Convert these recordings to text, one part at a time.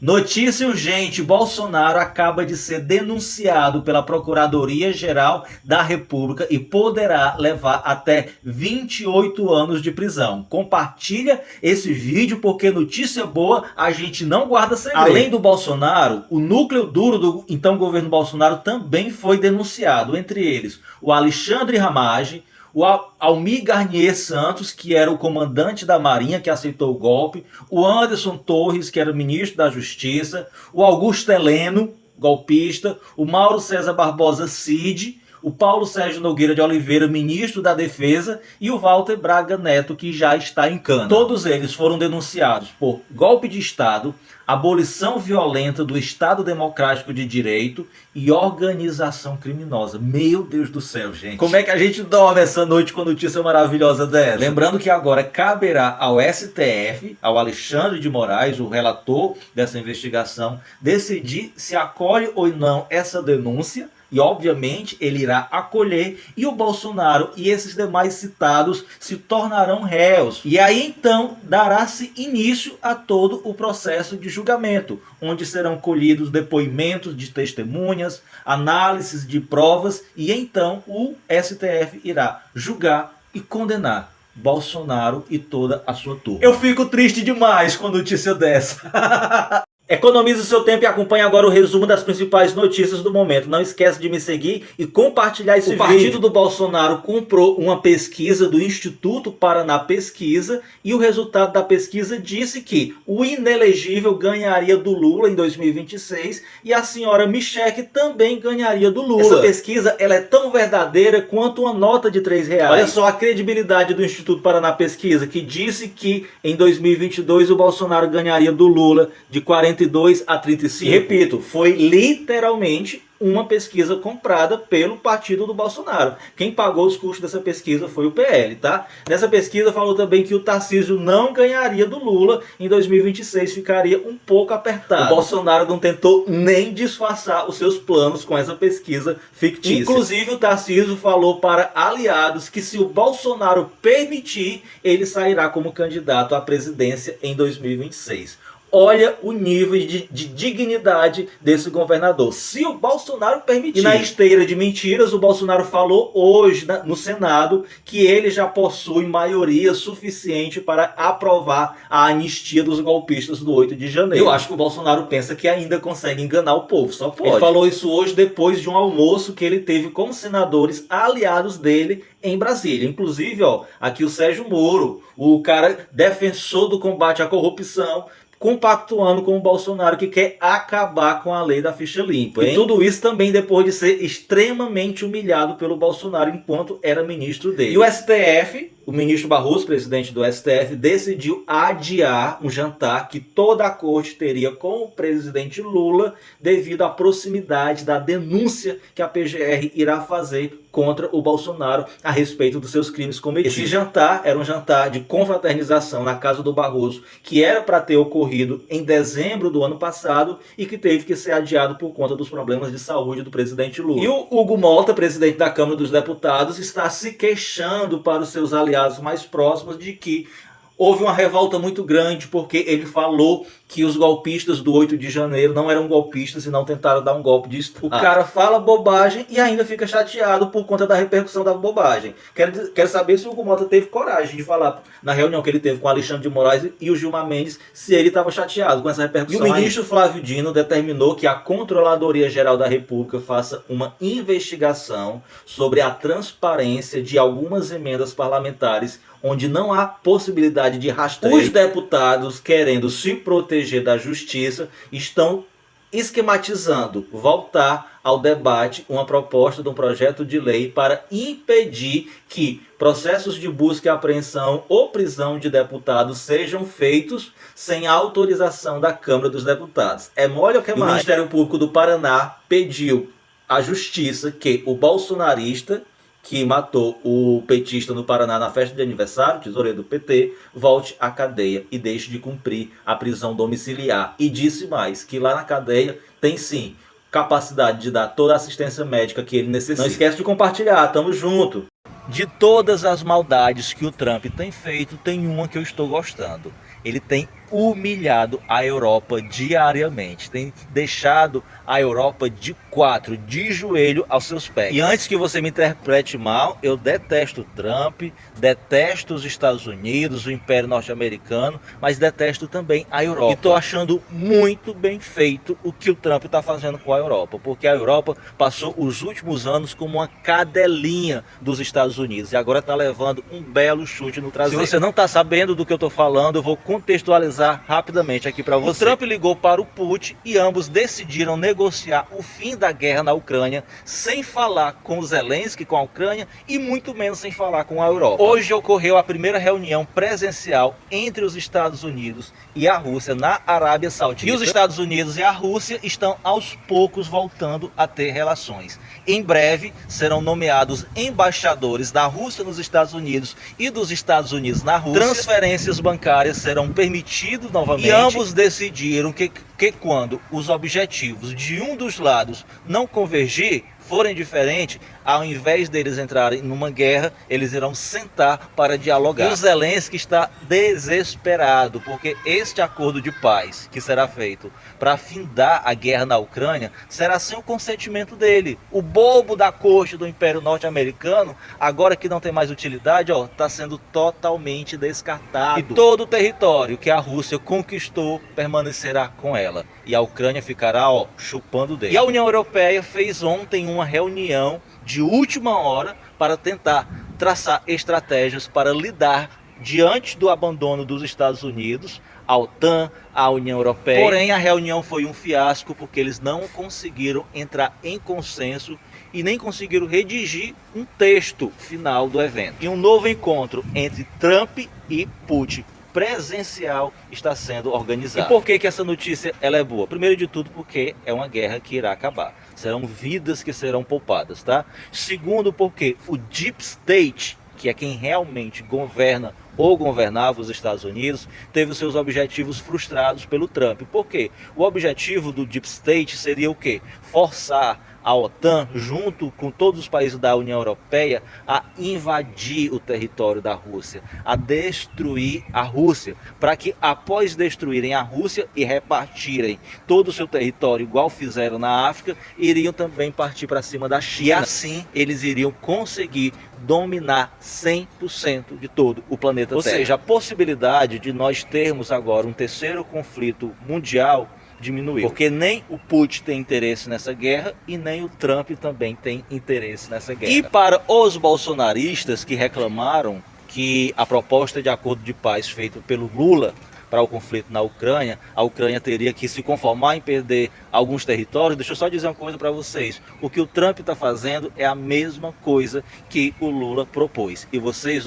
Notícia urgente: Bolsonaro acaba de ser denunciado pela Procuradoria-Geral da República e poderá levar até 28 anos de prisão. Compartilha esse vídeo porque notícia boa a gente não guarda segredo. Além do Bolsonaro, o núcleo duro do então governo Bolsonaro também foi denunciado, entre eles o Alexandre Ramagem, o Almir Garnier Santos, que era o comandante da Marinha que aceitou o golpe, o Anderson Torres, que era ministro da Justiça, o Augusto Heleno, golpista, o Mauro César Barbosa Cid, o Paulo Sérgio Nogueira de Oliveira, ministro da Defesa, e o Walter Braga Neto, que já está em cana. Todos eles foram denunciados por golpe de Estado, abolição violenta do Estado Democrático de Direito e organização criminosa. Meu Deus do céu, gente. Como é que a gente dorme essa noite com notícia maravilhosa dessa? Lembrando que agora caberá ao STF, ao Alexandre de Moraes, o relator dessa investigação, decidir se acolhe ou não essa denúncia. E obviamente ele irá acolher, e o Bolsonaro e esses demais citados se tornarão réus. E aí então dará-se início a todo o processo de julgamento, onde serão colhidos depoimentos de testemunhas, análises de provas, e então o STF irá julgar e condenar Bolsonaro e toda a sua turma. Eu fico triste demais com a notícia dessa. Economize o seu tempo e acompanhe agora o resumo das principais notícias do momento. Não esquece de me seguir e compartilhar esse vídeo. O partido do Bolsonaro comprou uma pesquisa do Instituto Paraná Pesquisa e o resultado da pesquisa disse que o inelegível ganharia do Lula em 2026 e a senhora Michele também ganharia do Lula. Essa pesquisa ela é tão verdadeira quanto uma nota de R$3. Olha só a credibilidade do Instituto Paraná Pesquisa, que disse que em 2022 o Bolsonaro ganharia do Lula de 42 a 35. E repito, foi literalmente uma pesquisa comprada pelo partido do Bolsonaro. Quem pagou os custos dessa pesquisa foi o PL, tá? Nessa pesquisa falou também que o Tarcísio não ganharia do Lula em 2026, ficaria um pouco apertado. O Bolsonaro não tentou nem disfarçar os seus planos com essa pesquisa fictícia. Inclusive o Tarcísio falou para aliados que se o Bolsonaro permitir, ele sairá como candidato à presidência em 2026. Olha o nível de dignidade desse governador. Se o Bolsonaro permitir. E na esteira de mentiras, o Bolsonaro falou hoje no Senado que ele já possui maioria suficiente para aprovar a anistia dos golpistas do 8 de janeiro. Eu acho que o Bolsonaro pensa que ainda consegue enganar o povo, só pode. Ele falou isso hoje depois de um almoço que ele teve com senadores aliados dele em Brasília. Inclusive, ó, aqui o Sérgio Moro, o cara defensor do combate à corrupção, compactuando com o Bolsonaro, que quer acabar com a lei da ficha limpa. E tudo isso também depois de ser extremamente humilhado pelo Bolsonaro enquanto era ministro dele. E o STF, o ministro Barroso, presidente do STF, decidiu adiar um jantar que toda a corte teria com o presidente Lula devido à proximidade da denúncia que a PGR irá fazer contra o Bolsonaro a respeito dos seus crimes cometidos. Esse jantar era um jantar de confraternização na casa do Barroso, que era para ter ocorrido em dezembro do ano passado e que teve que ser adiado por conta dos problemas de saúde do presidente Lula. E o Hugo Malta, presidente da Câmara dos Deputados, está se queixando para os seus aliados mais próximos de que houve uma revolta muito grande porque ele falou que os golpistas do 8 de janeiro não eram golpistas e não tentaram dar um golpe de Estado. O cara fala bobagem e ainda fica chateado por conta da repercussão da bobagem. Quero saber se o Hugo Malta teve coragem de falar na reunião que ele teve com o Alexandre de Moraes e o Gilmar Mendes se ele estava chateado com essa repercussão. E o ministro Flávio Dino determinou que a Controladoria Geral da República faça uma investigação sobre a transparência de algumas emendas parlamentares onde não há possibilidade de rastreio. Os deputados, querendo se proteger da justiça, estão esquematizando voltar ao debate uma proposta de um projeto de lei para impedir que processos de busca e apreensão ou prisão de deputados sejam feitos sem autorização da Câmara dos Deputados. É mole ou que é mais? O Ministério Público do Paraná pediu à Justiça que o bolsonarista que matou o petista no Paraná na festa de aniversário, tesoureiro do PT, volte à cadeia e deixe de cumprir a prisão domiciliar. E disse mais, que lá na cadeia tem sim capacidade de dar toda a assistência médica que ele necessita. Não esquece de compartilhar, tamo junto. De todas as maldades que o Trump tem feito, tem uma que eu estou gostando. Ele tem humilhado a Europa diariamente, tem deixado a Europa de quatro, de joelho aos seus pés. E antes que você me interprete mal, eu detesto Trump, detesto os Estados Unidos, o Império Norte-Americano, mas detesto também a Europa. E estou achando muito bem feito o que o Trump está fazendo com a Europa, porque a Europa passou os últimos anos como uma cadelinha dos Estados Unidos e agora está levando um belo chute no traseiro. Se você não está sabendo do que eu estou falando, eu vou contextualizar rapidamente aqui para você. O Trump ligou para o Putin e ambos decidiram negociar o fim da guerra na Ucrânia sem falar com o Zelensky, com a Ucrânia, e muito menos sem falar com a Europa. Hoje ocorreu a primeira reunião presencial entre os Estados Unidos e a Rússia na Arábia Saudita. E os Estados Unidos e a Rússia estão aos poucos voltando a ter relações. Em breve serão nomeados embaixadores da Rússia nos Estados Unidos e dos Estados Unidos na Rússia. Transferências bancárias serão permitidas novamente. E ambos decidiram que quando os objetivos de um dos lados não convergir, forem diferentes, ao invés deles entrarem numa guerra, eles irão sentar para dialogar. E o Zelensky está desesperado, porque este acordo de paz que será feito para findar a guerra na Ucrânia será sem o consentimento dele. O bobo da corte do Império Norte-Americano, agora que não tem mais utilidade, está sendo totalmente descartado. E todo o território que a Rússia conquistou permanecerá com ela. E a Ucrânia ficará chupando dele. E a União Europeia fez ontem uma reunião de última hora para tentar traçar estratégias para lidar diante do abandono dos Estados Unidos, a OTAN, a União Europeia. Porém, a reunião foi um fiasco porque eles não conseguiram entrar em consenso e nem conseguiram redigir um texto final do evento. E um novo encontro entre Trump e Putin presencial está sendo organizado. E por que essa notícia ela é boa? Primeiro de tudo porque é uma guerra que irá acabar. Serão vidas que serão poupadas, tá? Segundo porque o Deep State, que é quem realmente governa ou governava os Estados Unidos, teve os seus objetivos frustrados pelo Trump. Por quê? O objetivo do Deep State seria o quê? Forçar a OTAN, junto com todos os países da União Europeia, a invadir o território da Rússia, a destruir a Rússia, para que após destruírem a Rússia e repartirem todo o seu território, igual fizeram na África, iriam também partir para cima da China. E assim eles iriam conseguir dominar 100% de todo o planeta Terra. Ou seja, a possibilidade de nós termos agora um terceiro conflito mundial diminuiu. Porque nem o Putin tem interesse nessa guerra e nem o Trump também tem interesse nessa guerra. E para os bolsonaristas que reclamaram que a proposta de acordo de paz feito pelo Lula para o conflito na Ucrânia, a Ucrânia teria que se conformar em perder alguns territórios. Deixa eu só dizer uma coisa para vocês. O que o Trump está fazendo é a mesma coisa que o Lula propôs. E vocês,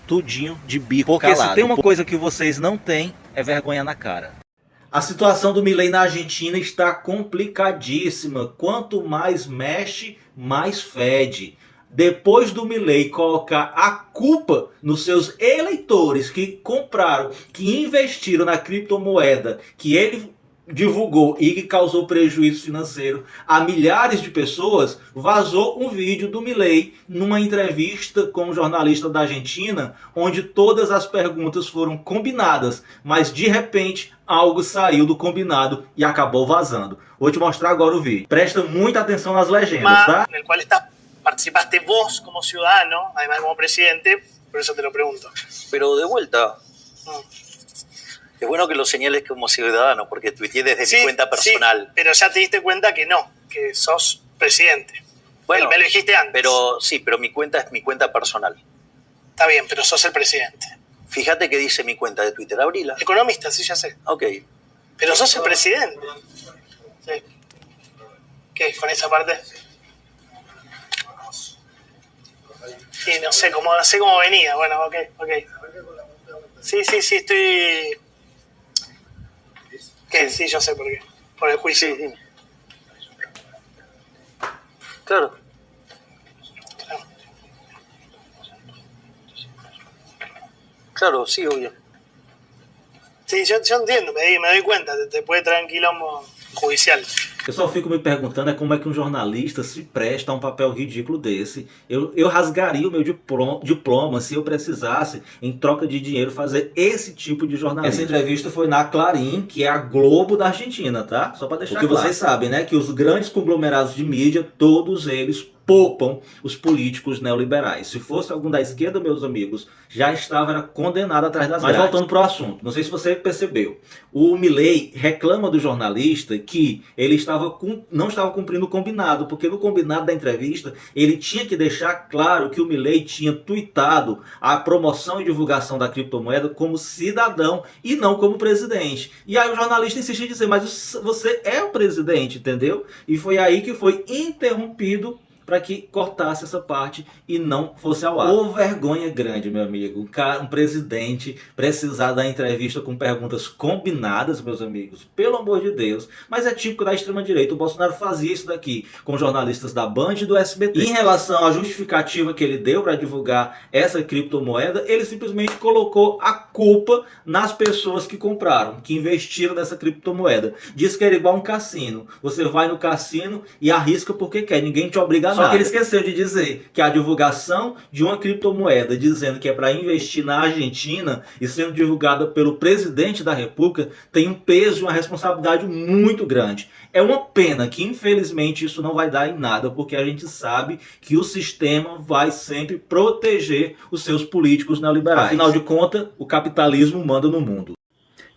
tudinho de bico calado. Porque se tem uma coisa que vocês não têm, é vergonha na cara. A situação do Milei na Argentina está complicadíssima. Quanto mais mexe, mais fede. Depois do Milei colocar a culpa nos seus eleitores que compraram, que investiram na criptomoeda, que ele divulgou e que causou prejuízo financeiro a milhares de pessoas, vazou um vídeo do Milei numa entrevista com um jornalista da Argentina, onde todas as perguntas foram combinadas, mas de repente algo saiu do combinado e acabou vazando. Vou te mostrar agora o vídeo. Presta muita atenção nas legendas, tá? En el cual participaste vos como ciudadano, además como presidente, por eso te lo pregunto. Pero de vuelta, es bueno que lo señales como ciudadano, porque tuiteé desde mi cuenta personal. Sí, pero ya te diste cuenta que no, que sos presidente. Bueno, me lo dijiste antes. Pero sí, pero mi cuenta es mi cuenta personal. Está bien, pero sos el presidente. Fíjate que dice mi cuenta de Twitter, abrila. Economista, sí, ya sé. Ok. Pero sos el presidente. Sí. ¿Qué? ¿Con esa parte? Sí, no sé cómo venía. Bueno, ok. Sí, estoy... ¿Qué? Sí, yo sé por qué. Por el juicio. Sí. Claro. Claro, sí, obvio. Sí, yo entiendo, me doy cuenta, te puede traer un quilombo. judicial. Eu só fico me perguntando como é que um jornalista se presta a um papel ridículo desse. Eu rasgaria o meu diploma se eu precisasse, em troca de dinheiro, fazer esse tipo de jornalismo. Essa entrevista foi na Clarín, que é a Globo da Argentina, tá? Só para deixar claro. Porque vocês sabem, né, que os grandes conglomerados de mídia, todos eles poupam os políticos neoliberais. Se fosse algum da esquerda, meus amigos, já estava condenado atrás das grades. Mas voltando para o assunto, não sei se você percebeu, o Milei reclama do jornalista que ele não estava cumprindo o combinado, porque no combinado da entrevista ele tinha que deixar claro que o Milei tinha tuitado a promoção e divulgação da criptomoeda como cidadão e não como presidente. E aí o jornalista insiste em dizer, mas você é o presidente, entendeu? E foi aí que foi interrompido para que cortasse essa parte e não fosse ao ar. Ô vergonha grande, meu amigo. Um presidente precisar dar entrevista com perguntas combinadas, meus amigos. Pelo amor de Deus. Mas é típico da extrema-direita. O Bolsonaro fazia isso daqui com jornalistas da Band e do SBT. E em relação à justificativa que ele deu para divulgar essa criptomoeda, ele simplesmente colocou a culpa nas pessoas que compraram, que investiram nessa criptomoeda. Diz que era igual um cassino. Você vai no cassino e arrisca porque quer. Ninguém te obriga. Só que ele esqueceu de dizer que a divulgação de uma criptomoeda dizendo que é para investir na Argentina e sendo divulgada pelo presidente da República tem um peso e uma responsabilidade muito grande. É uma pena que infelizmente isso não vai dar em nada, porque a gente sabe que o sistema vai sempre proteger os seus políticos neoliberais. Afinal de contas, o capitalismo manda no mundo.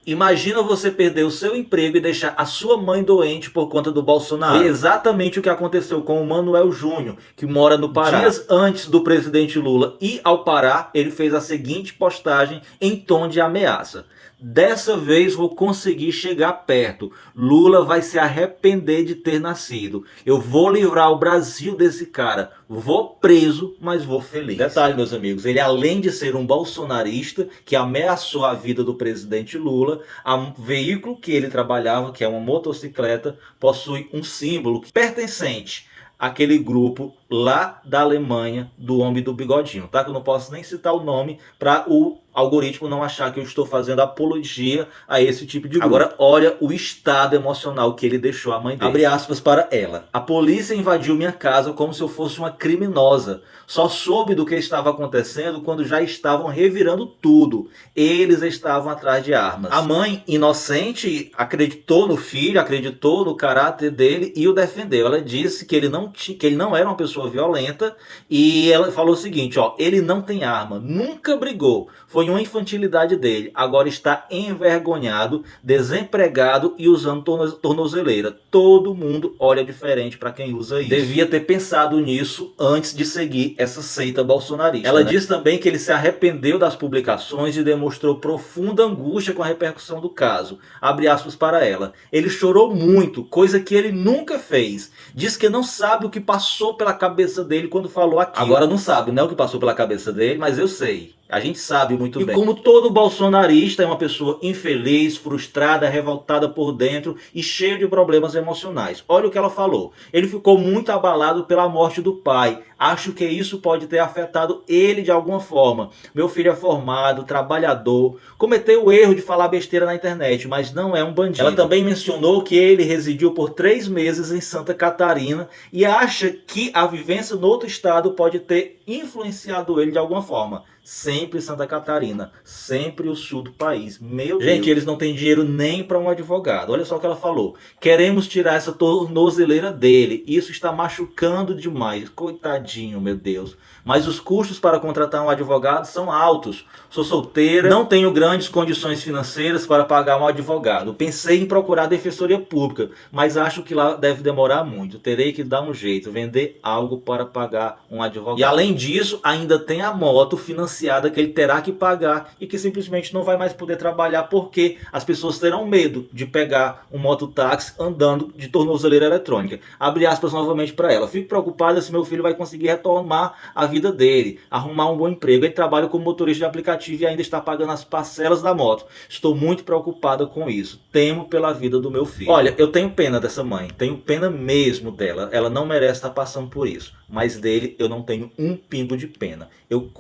Imagina você perder o seu emprego e deixar a sua mãe doente por conta do Bolsonaro. Foi exatamente o que aconteceu com o Manuel Júnior, que mora no Pará. Dias antes do presidente Lula ir ao Pará, ele fez a seguinte postagem em tom de ameaça. Dessa vez vou conseguir chegar perto. Lula vai se arrepender de ter nascido. Eu vou livrar o Brasil desse cara. Vou preso, mas vou feliz. Detalhe, meus amigos, ele além de ser um bolsonarista que ameaçou a vida do presidente Lula, o veículo que ele trabalhava, que é uma motocicleta, possui um símbolo pertencente àquele grupo lá da Alemanha do homem do bigodinho, tá? Que eu não posso nem citar o nome para o algoritmo não achar que eu estou fazendo apologia a esse tipo de grupo. Agora, olha o estado emocional que ele deixou a mãe dele. Abre aspas para ela. A polícia invadiu minha casa como se eu fosse uma criminosa. Só soube do que estava acontecendo quando já estavam revirando tudo. Eles estavam atrás de armas. A mãe, inocente, acreditou no filho, acreditou no caráter dele e o defendeu. Ela disse que ele não era uma pessoa violenta e ela falou o seguinte, ó, ele não tem arma, nunca brigou. Foi uma infantilidade dele, agora está envergonhado, desempregado e usando tornozeleira. Todo mundo olha diferente para quem usa isso. Devia ter pensado nisso antes de seguir essa seita bolsonarista. Ela diz também que ele se arrependeu das publicações e demonstrou profunda angústia com a repercussão do caso. Abre aspas para ela. Ele chorou muito, coisa que ele nunca fez. Diz que não sabe o que passou pela cabeça dele quando falou aquilo. Agora não sabe, né, o que passou pela cabeça dele, mas eu sei. A gente sabe muito bem. E como todo bolsonarista é uma pessoa infeliz, frustrada, revoltada por dentro e cheia de problemas emocionais. Olha o que ela falou. Ele ficou muito abalado pela morte do pai. Acho que isso pode ter afetado ele de alguma forma. Meu filho é formado, trabalhador, cometeu o erro de falar besteira na internet, mas não é um bandido. Ela também mencionou que ele residiu por 3 meses em Santa Catarina e acha que a vivência no outro estado pode ter influenciado ele de alguma forma. Sempre Santa Catarina, sempre o sul do país. Meu Deus. Gente, eles não têm dinheiro nem para um advogado. Olha só o que ela falou. Queremos tirar essa tornozeleira dele. Isso está machucando demais. Coitadinho, meu Deus. Mas os custos para contratar um advogado são altos. Sou solteira, não tenho grandes condições financeiras para pagar um advogado. Pensei em procurar defensoria pública, mas acho que lá deve demorar muito. Terei que dar um jeito, vender algo para pagar um advogado. E além disso, ainda tem a moto financiada que ele terá que pagar e que simplesmente não vai mais poder trabalhar porque as pessoas terão medo de pegar um mototáxi andando de tornozeleira eletrônica. Abre aspas novamente para ela. Fico preocupada se meu filho vai conseguir retomar a vida dele, arrumar um bom emprego. Ele trabalha como motorista de aplicativo e ainda está pagando as parcelas da moto. Estou muito preocupada com isso. Temo pela vida do meu filho. Olha, eu tenho pena dessa mãe. Tenho pena mesmo dela. Ela não merece estar passando por isso. mas dele eu não tenho um pingo de pena. Eu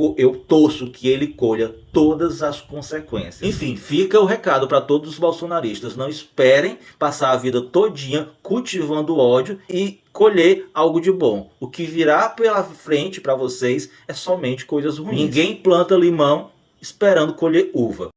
torço que ele colha todas as consequências. Enfim, fica o recado para todos os bolsonaristas. Não esperem passar a vida todinha cultivando ódio e colher algo de bom. O que virá pela frente para vocês é somente coisas ruins. Ninguém planta limão esperando colher uva.